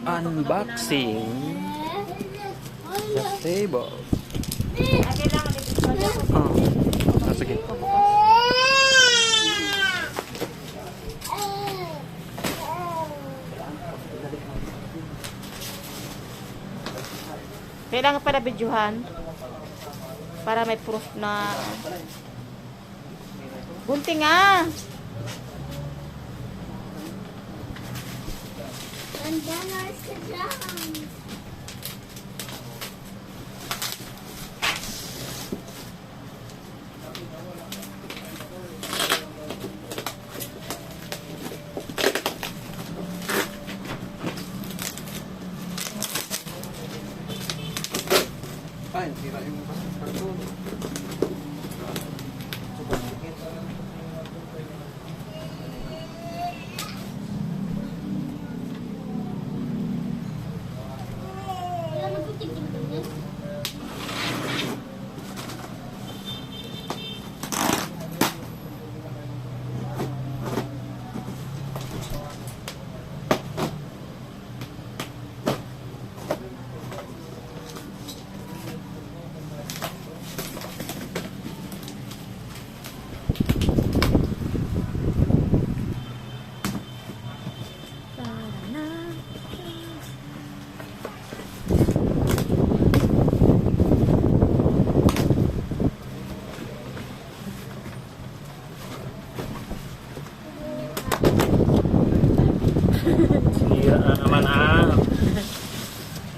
Unboxing the table. Sige. Kailangan para videohan para may proof na gunting nga. And then I sit down. Ay, tira yung karton. Wala nagtitigil-tigil. Sira na naman ah.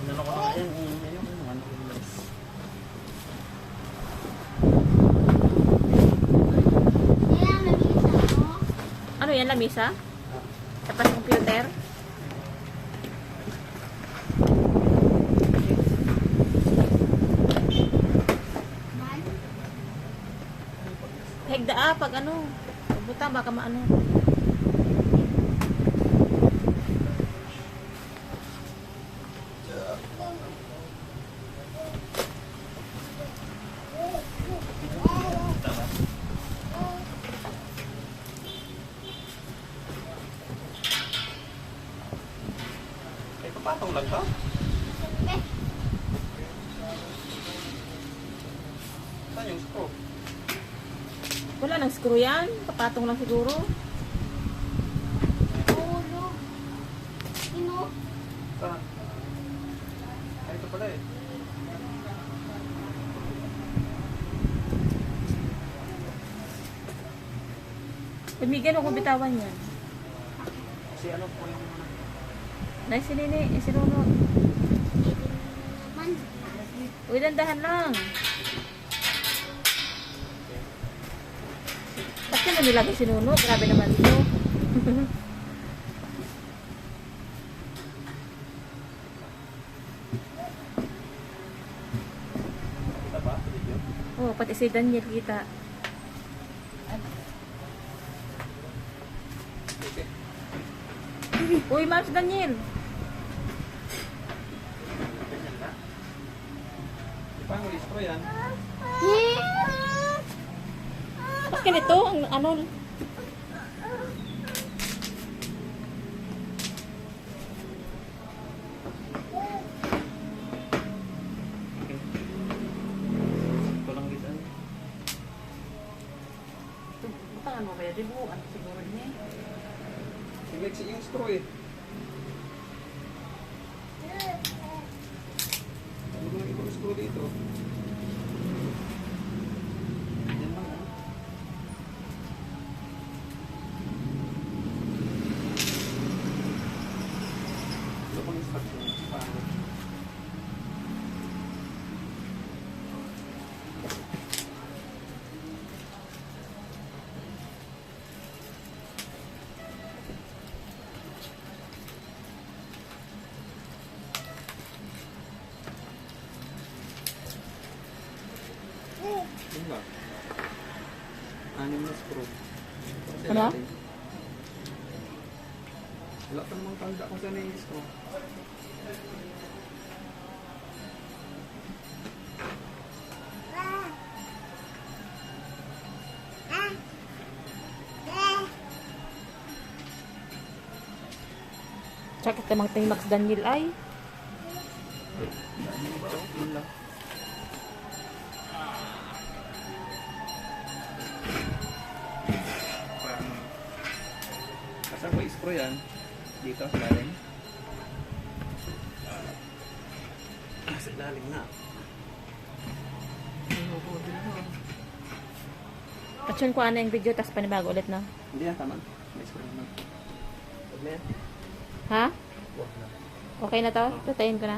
Ano ko na yan? Ayun naman. Kaya nag-iisa ako. Ano yan, lamisa? Tapos computer? Man. Hegda pag ano. Butang baka maano. Ay, papatong lang to? Eh, Saan yung screw? Wala nang screw yan. Papatong lang siguro. ulo. Sino? Saan? Ay, ito pala eh. Pamigyan ako bitawan yan. Kasi ano po yung Nay, si Nini, sinunod. Man. Uy, dandahan lang. Bakit naman nilagay sinunod? Grabe naman ito. kita ba? Video? Oh, pati si Daniel kita. Okay. Uy, Mams Daniel. Ganyan na. Di pa ang listro yan. Bakit ganito? Ang ano? Okay. Ito lang kita. Butangan mo kaya? Ribuan siguro niya. Sigleksi yung screw eh. Ano ba yung screw dito? Yan lang ah. Ano pang instruction? Paano? Yun ba? 6 na screw. Kasi Ano? natin. Wala pa namang tanda kung saan yung screw. Tsaka tamang tayo Max Daniel ay. Kasang ko screw yan? Dito sa lalim. Sa lalim na. Action ko ano yung video, tapos panibago ulit na. Hindi na, tama. May screw na. Huwag na yan. Ha? Okay na to? Tatayin ko na.